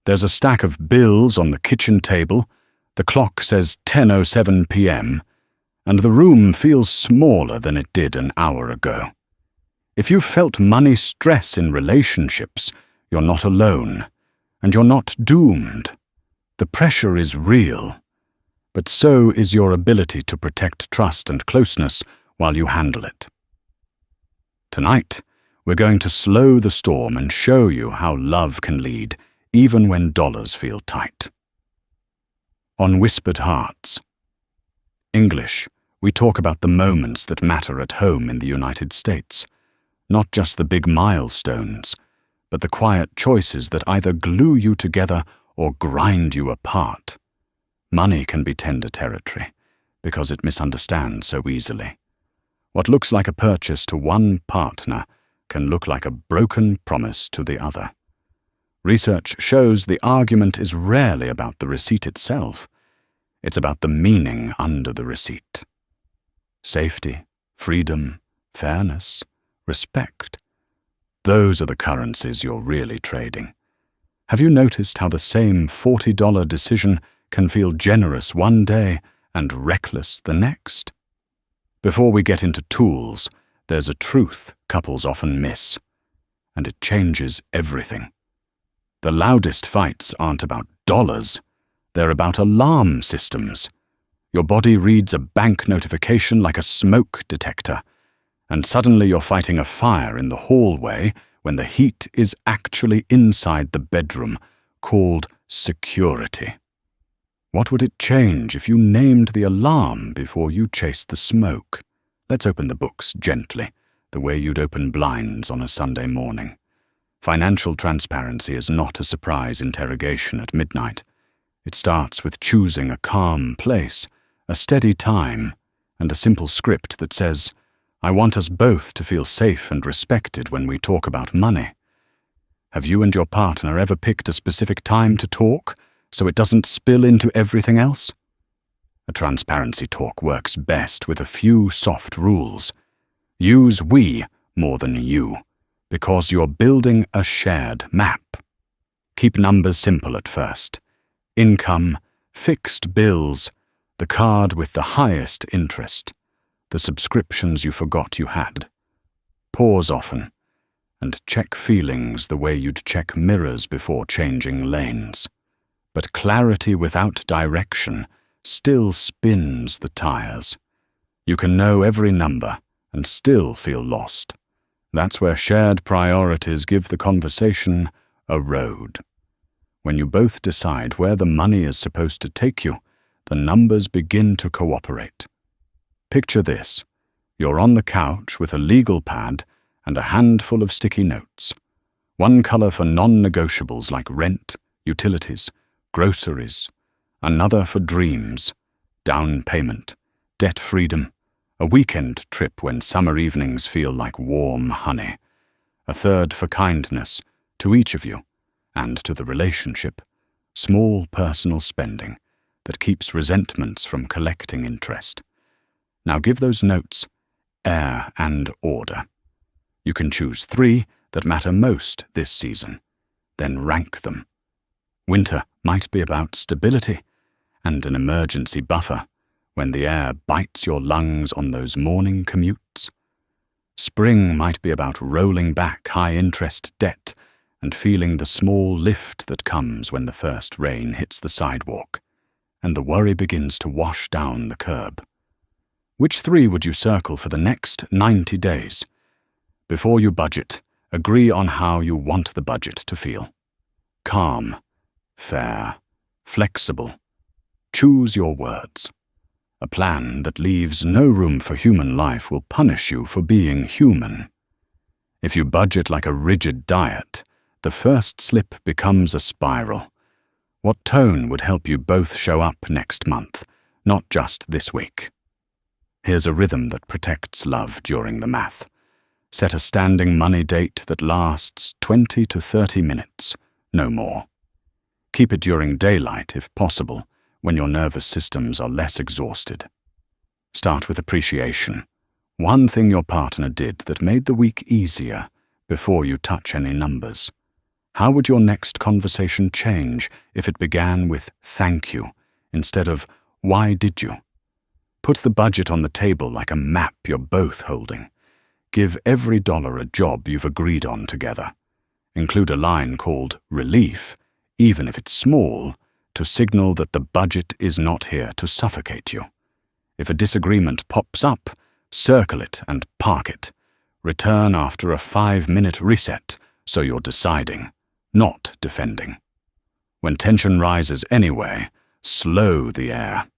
There's a stack of bills on the kitchen table, the clock says 10:07 p.m., and the room feels smaller than it did an hour ago. If you've felt money stress in relationships, you're not alone, and you're not doomed. The pressure is real, but so is your ability to protect trust and closeness while you handle it. Tonight, we're going to slow the storm and show you how love can lead even when dollars feel tight. On Whispered Hearts. English, we talk about the moments that matter at home in the United States, not just the big milestones, but the quiet choices that either glue you together or grind you apart. Money can be tender territory because it misunderstands so easily. What looks like a purchase to one partner can look like a broken promise to the other. Research shows the argument is rarely about the receipt itself. It's about the meaning under the receipt. Safety, freedom, fairness, respect. Those are the currencies you're really trading. Have you noticed how the same $40 decision can feel generous one day and reckless the next? Before we get into tools, there's a truth couples often miss, and it changes everything. The loudest fights aren't about dollars, they're about alarm systems. Your body reads a bank notification like a smoke detector, and suddenly you're fighting a fire in the hallway when the heat is actually inside the bedroom, called security. What would it change if you named the alarm before you chased the smoke? Let's open the books gently, the way you'd open blinds on a Sunday morning. Financial transparency is not a surprise interrogation at midnight. It starts with choosing a calm place, a steady time, and a simple script that says, I want us both to feel safe and respected when we talk about money. Have you and your partner ever picked a specific time to talk so it doesn't spill into everything else? A transparency talk works best with a few soft rules. Use we more than you, because you're building a shared map. Keep numbers simple at first. Income, fixed bills, the card with the highest interest, the subscriptions you forgot you had. Pause often, and check feelings the way you'd check mirrors before changing lanes. But clarity without direction still spins the tires. You can know every number and still feel lost. That's where shared priorities give the conversation a road. When you both decide where the money is supposed to take you, the numbers begin to cooperate. Picture this. You're on the couch with a legal pad and a handful of sticky notes. One color for non-negotiables like rent, utilities, groceries. Another for dreams, down payment, debt freedom, a weekend trip when summer evenings feel like warm honey. A third for kindness, to each of you, and to the relationship, small personal spending that keeps resentments from collecting interest. Now give those notes air and order. You can choose 3 that matter most this season, then rank them. Winter might be about stability and an emergency buffer when the air bites your lungs on those morning commutes. Spring might be about rolling back high-interest debt and feeling the small lift that comes when the first rain hits the sidewalk and the worry begins to wash down the curb. Which 3 would you circle for the next 90 days? Before you budget, agree on how you want the budget to feel. Calm, fair, flexible. Choose your words. A plan that leaves no room for human life will punish you for being human. If you budget like a rigid diet, the first slip becomes a spiral. What tone would help you both show up next month, not just this week? Here's a rhythm that protects love during the math. Set a standing money date that lasts 20 to 30 minutes, no more. Keep it during daylight if possible, when your nervous systems are less exhausted. Start with appreciation. One thing your partner did that made the week easier before you touch any numbers. How would your next conversation change if it began with "thank you" instead of "why did you"? Put the budget on the table like a map you're both holding. Give every dollar a job you've agreed on together. Include a line called "relief", even if it's small, to signal that the budget is not here to suffocate you. If a disagreement pops up, circle it and park it. Return after a 5-minute reset so you're deciding, not defending. When tension rises anyway, slow the air.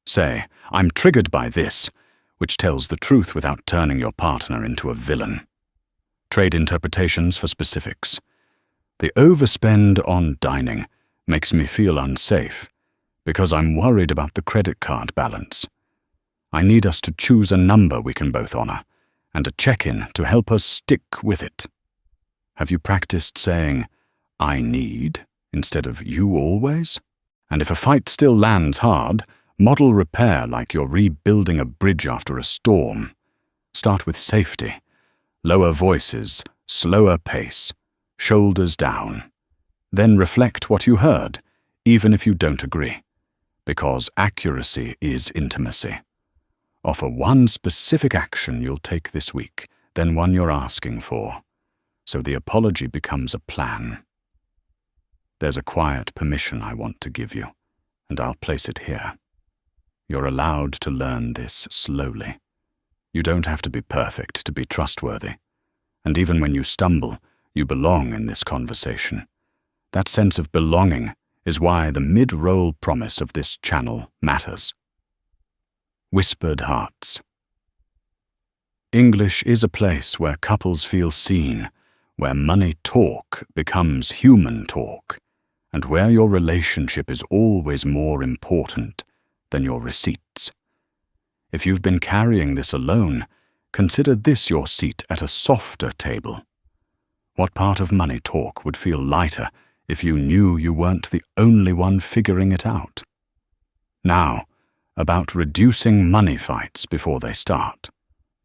Say, "I'm triggered by this," which tells the truth without turning your partner into a villain. Trade interpretations for specifics. The overspend on dining makes me feel unsafe because I'm worried about the credit card balance. I need us to choose a number we can both honor and a check-in to help us stick with it. Have you practiced saying, "I need," instead of "you always"? And if a fight still lands hard, model repair like you're rebuilding a bridge after a storm. Start with safety. Lower voices, slower pace, shoulders down. Then reflect what you heard, even if you don't agree. Because accuracy is intimacy. Offer one specific action you'll take this week, then one you're asking for. So the apology becomes a plan. There's a quiet permission I want to give you, and I'll place it here. You're allowed to learn this slowly. You don't have to be perfect to be trustworthy. And even when you stumble, you belong in this conversation. That sense of belonging is why the mid-roll promise of this channel matters. Whispered Hearts. English is a place where couples feel seen, where money talk becomes human talk, and where your relationship is always more important than your receipts. If you've been carrying this alone, consider this your seat at a softer table. What part of money talk would feel lighter if you knew you weren't the only one figuring it out? Now, about reducing money fights before they start.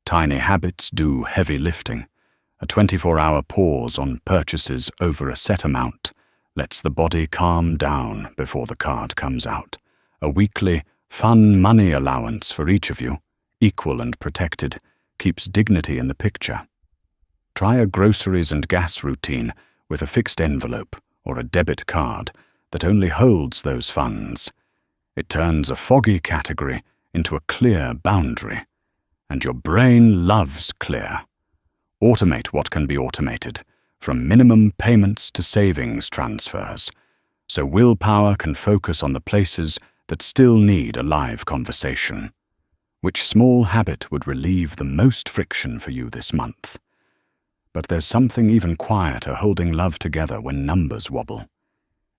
Tiny habits do heavy lifting. A 24-hour pause on purchases over a set amount lets the body calm down before the card comes out. A weekly, fun money allowance for each of you, equal and protected, keeps dignity in the picture. Try a groceries and gas routine with a fixed envelope or a debit card that only holds those funds. It turns a foggy category into a clear boundary, and your brain loves clear. Automate what can be automated, from minimum payments to savings transfers, so willpower can focus on the places that still need a live conversation. Which small habit would relieve the most friction for you this month? But there's something even quieter holding love together when numbers wobble.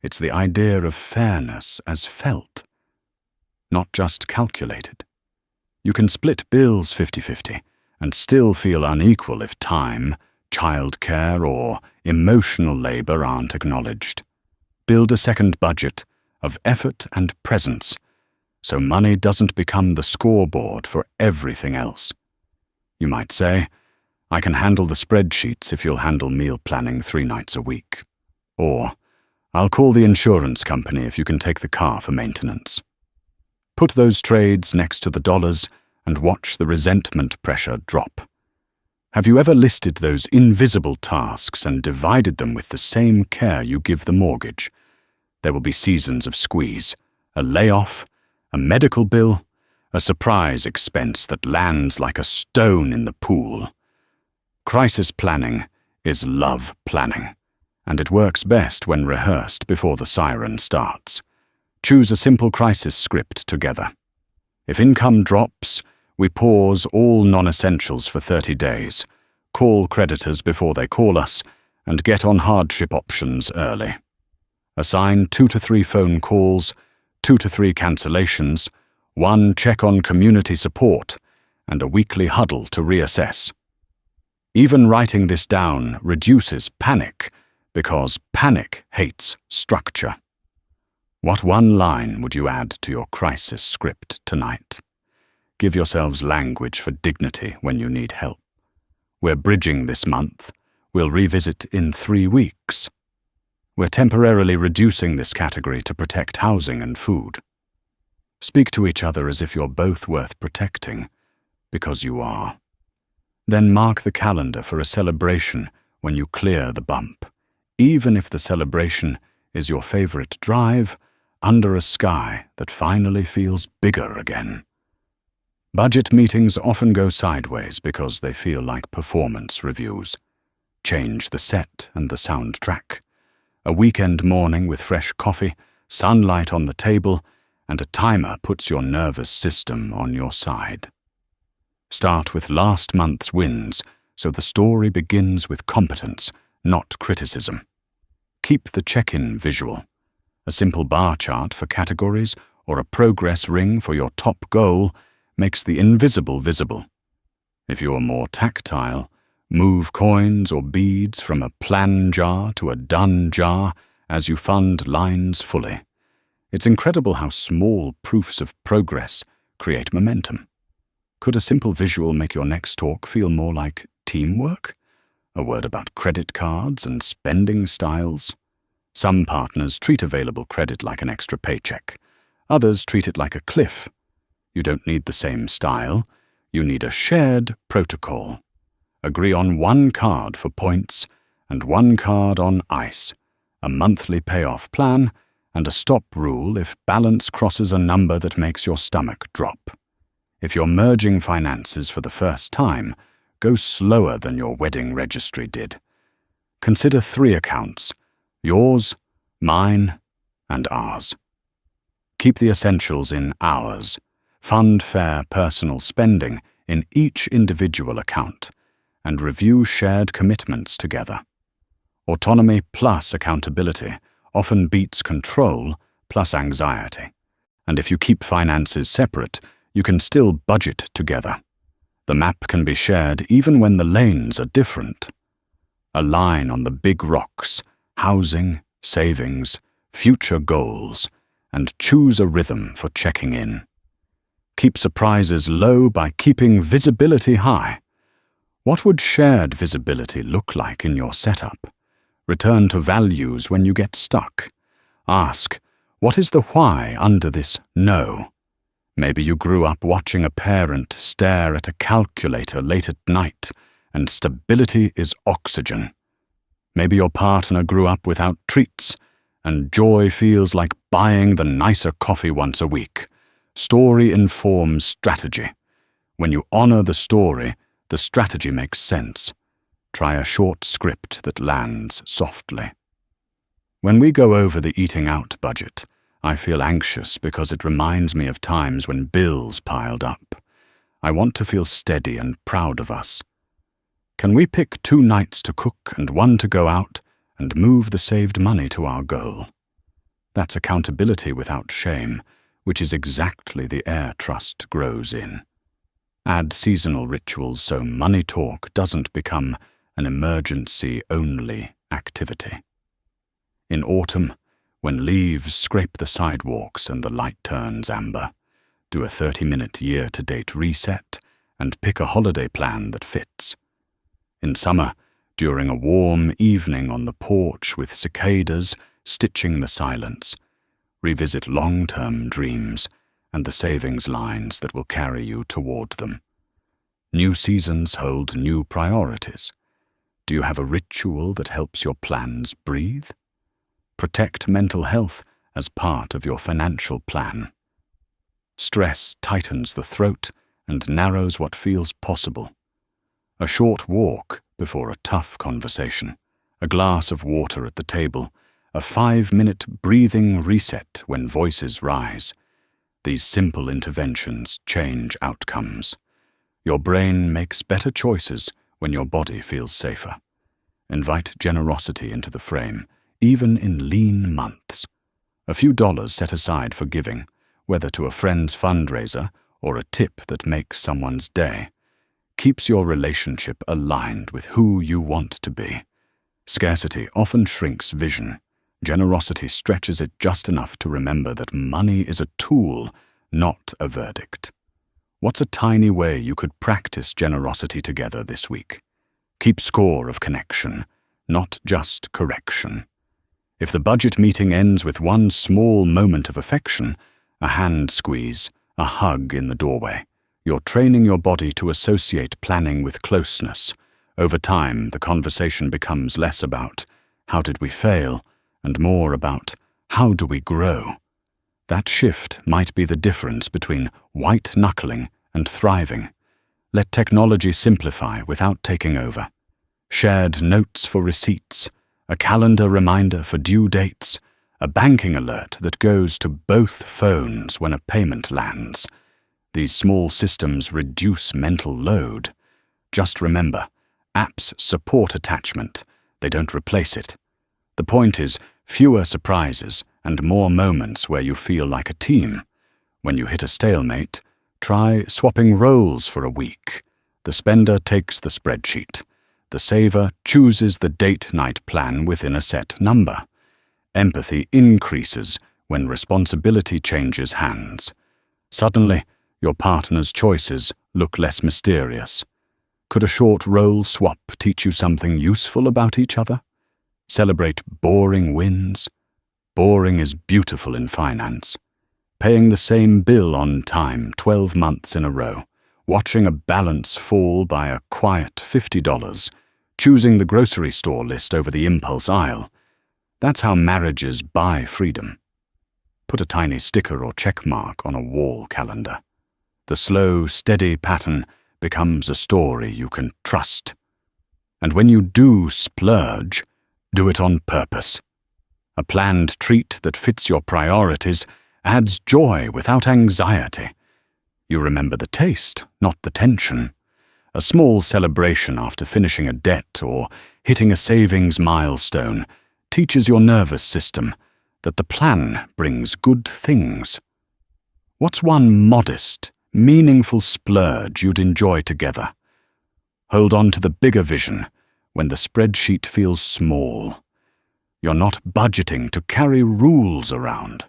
It's the idea of fairness as felt, not just calculated. You can split bills 50-50 and still feel unequal if time, childcare, or emotional labor aren't acknowledged. Build a second budget of effort and presence so money doesn't become the scoreboard for everything else. You might say, "I can handle the spreadsheets if you'll handle meal planning 3 nights a week." Or, "I'll call the insurance company if you can take the car for maintenance." Put those trades next to the dollars and watch the resentment pressure drop. Have you ever listed those invisible tasks and divided them with the same care you give the mortgage? There will be seasons of squeeze, a layoff, a medical bill, a surprise expense that lands like a stone in the pool. Crisis planning is love planning, and it works best when rehearsed before the siren starts. Choose a simple crisis script together. If income drops, we pause all non-essentials for 30 days, call creditors before they call us, and get on hardship options early. Assign 2 to 3 phone calls, 2 to 3 cancellations, 1 check on community support, and a weekly huddle to reassess. Even writing this down reduces panic, because panic hates structure. What one line would you add to your crisis script tonight? Give yourselves language for dignity when you need help. We're bridging this month. We'll revisit in 3 weeks. We're temporarily reducing this category to protect housing and food. Speak to each other as if you're both worth protecting, because you are. Then mark the calendar for a celebration when you clear the bump, even if the celebration is your favorite drive under a sky that finally feels bigger again. Budget meetings often go sideways because they feel like performance reviews. Change the set and the soundtrack. A weekend morning with fresh coffee, sunlight on the table, and a timer puts your nervous system on your side. Start with last month's wins so the story begins with competence, not criticism. Keep the check-in visual. A simple bar chart for categories or a progress ring for your top goal makes the invisible visible. If you're more tactile, move coins or beads from a plan jar to a done jar as you fund lines fully. It's incredible how small proofs of progress create momentum. Could a simple visual make your next talk feel more like teamwork? A word about credit cards and spending styles? Some partners treat available credit like an extra paycheck. Others treat it like a cliff. You don't need the same style. You need a shared protocol. Agree on one card for points and one card on ice, a monthly payoff plan, and a stop rule if balance crosses a number that makes your stomach drop. If you're merging finances for the first time, go slower than your wedding registry did. Consider 3 accounts: yours, mine, and ours. Keep the essentials in ours. Fund fair personal spending in each individual account, and review shared commitments together. Autonomy plus accountability often beats control plus anxiety. And if you keep finances separate, you can still budget together. The map can be shared even when the lanes are different. A line on the big rocks: housing, savings, future goals, and choose a rhythm for checking in. Keep surprises low by keeping visibility high. What would shared visibility look like in your setup? Return to values when you get stuck. Ask, what is the why under this no? Maybe you grew up watching a parent stare at a calculator late at night, and stability is oxygen. Maybe your partner grew up without treats, and joy feels like buying the nicer coffee once a week. Story informs strategy. When you honor the story, the strategy makes sense. Try a short script that lands softly. When we go over the eating out budget, I feel anxious because it reminds me of times when bills piled up. I want to feel steady and proud of us. Can we pick 2 nights to cook and 1 to go out and move the saved money to our goal? That's accountability without shame, which is exactly the air trust grows in. Add seasonal rituals so money talk doesn't become an emergency-only activity. In autumn, when leaves scrape the sidewalks and the light turns amber, do a 30-minute year-to-date reset and pick a holiday plan that fits. In summer, during a warm evening on the porch with cicadas stitching the silence, revisit long-term dreams and the savings lines that will carry you toward them. New seasons hold new priorities. Do you have a ritual that helps your plans breathe? Protect mental health as part of your financial plan. Stress tightens the throat and narrows what feels possible. A short walk before a tough conversation, a glass of water at the table, a 5-minute breathing reset when voices rise. These simple interventions change outcomes. Your brain makes better choices when your body feels safer. Invite generosity into the frame, even in lean months. A few dollars set aside for giving, whether to a friend's fundraiser or a tip that makes someone's day, keeps your relationship aligned with who you want to be. Scarcity often shrinks vision. Generosity stretches it just enough to remember that money is a tool, not a verdict. What's a tiny way you could practice generosity together this week? Keep score of connection, not just correction. If the budget meeting ends with one small moment of affection, a hand squeeze, a hug in the doorway, you're training your body to associate planning with closeness. Over time, the conversation becomes less about how did we fail and more about how do we grow. That shift might be the difference between white-knuckling and thriving. Let technology simplify without taking over. Shared notes for receipts, a calendar reminder for due dates, a banking alert that goes to both phones when a payment lands. These small systems reduce mental load. Just remember, apps support attachment. They don't replace it. The point is fewer surprises and more moments where you feel like a team. When you hit a stalemate, try swapping roles for a week. The spender takes the spreadsheet. The saver chooses the date-night plan within a set number. Empathy increases when responsibility changes hands. Suddenly, your partner's choices look less mysterious. Could a short role swap teach you something useful about each other? Celebrate boring wins. Boring is beautiful in finance. Paying the same bill on time 12 months in a row, watching a balance fall by a quiet $50, choosing the grocery store list over the impulse aisle. That's how marriages buy freedom. Put a tiny sticker or check mark on a wall calendar. The slow, steady pattern becomes a story you can trust. And when you do splurge, do it on purpose. A planned treat that fits your priorities adds joy without anxiety. You remember the taste, not the tension. A small celebration after finishing a debt or hitting a savings milestone teaches your nervous system that the plan brings good things. What's one modest, meaningful splurge you'd enjoy together? Hold on to the bigger vision when the spreadsheet feels small. You're not budgeting to carry rules around.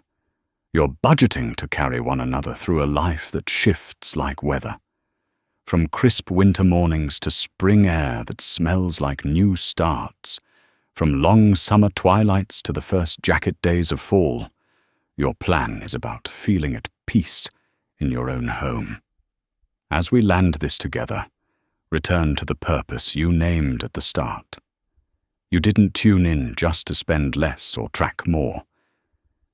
You're budgeting to carry one another through a life that shifts like weather. From crisp winter mornings to spring air that smells like new starts, from long summer twilights to the first jacket days of fall, your plan is about feeling at peace in your own home. As we land this together, return to the purpose you named at the start. You didn't tune in just to spend less or track more.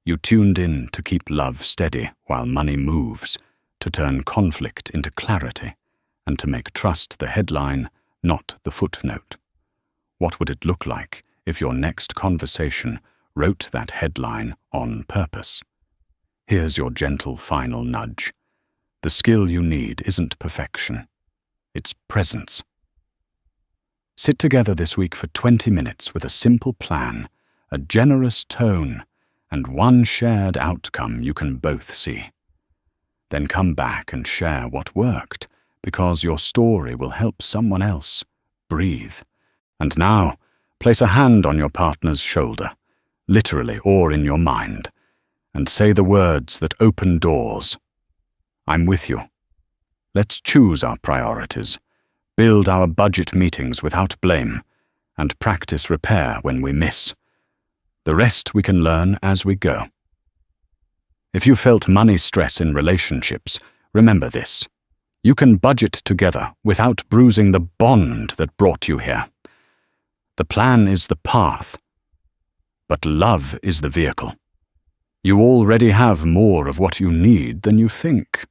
You tuned in to keep love steady while money moves, to turn conflict into clarity, and to make trust the headline, not the footnote. What would it look like if your next conversation wrote that headline on purpose? Here's your gentle final nudge. The skill you need isn't perfection. It's presence. Sit together this week for 20 minutes with a simple plan, a generous tone, and one shared outcome you can both see. Then come back and share what worked, because your story will help someone else breathe. And now, place a hand on your partner's shoulder, literally or in your mind, and say the words that open doors. I'm with you. Let's choose our priorities, build our budget meetings without blame, and practice repair when we miss. The rest we can learn as we go. If you felt money stress in relationships, remember this. You can budget together without bruising the bond that brought you here. The plan is the path, but love is the vehicle. You already have more of what you need than you think.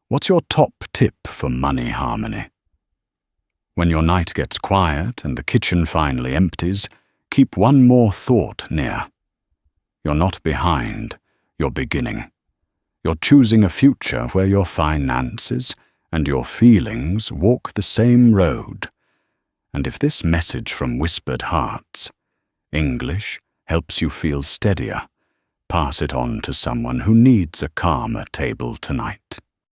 What's your top tip for money harmony? When your night gets quiet and the kitchen finally empties, keep one more thought near. You're not behind, you're beginning. You're choosing a future where your finances and your feelings walk the same road. And if this message from Whispered Hearts, English, helps you feel steadier, pass it on to someone who needs a calmer table tonight.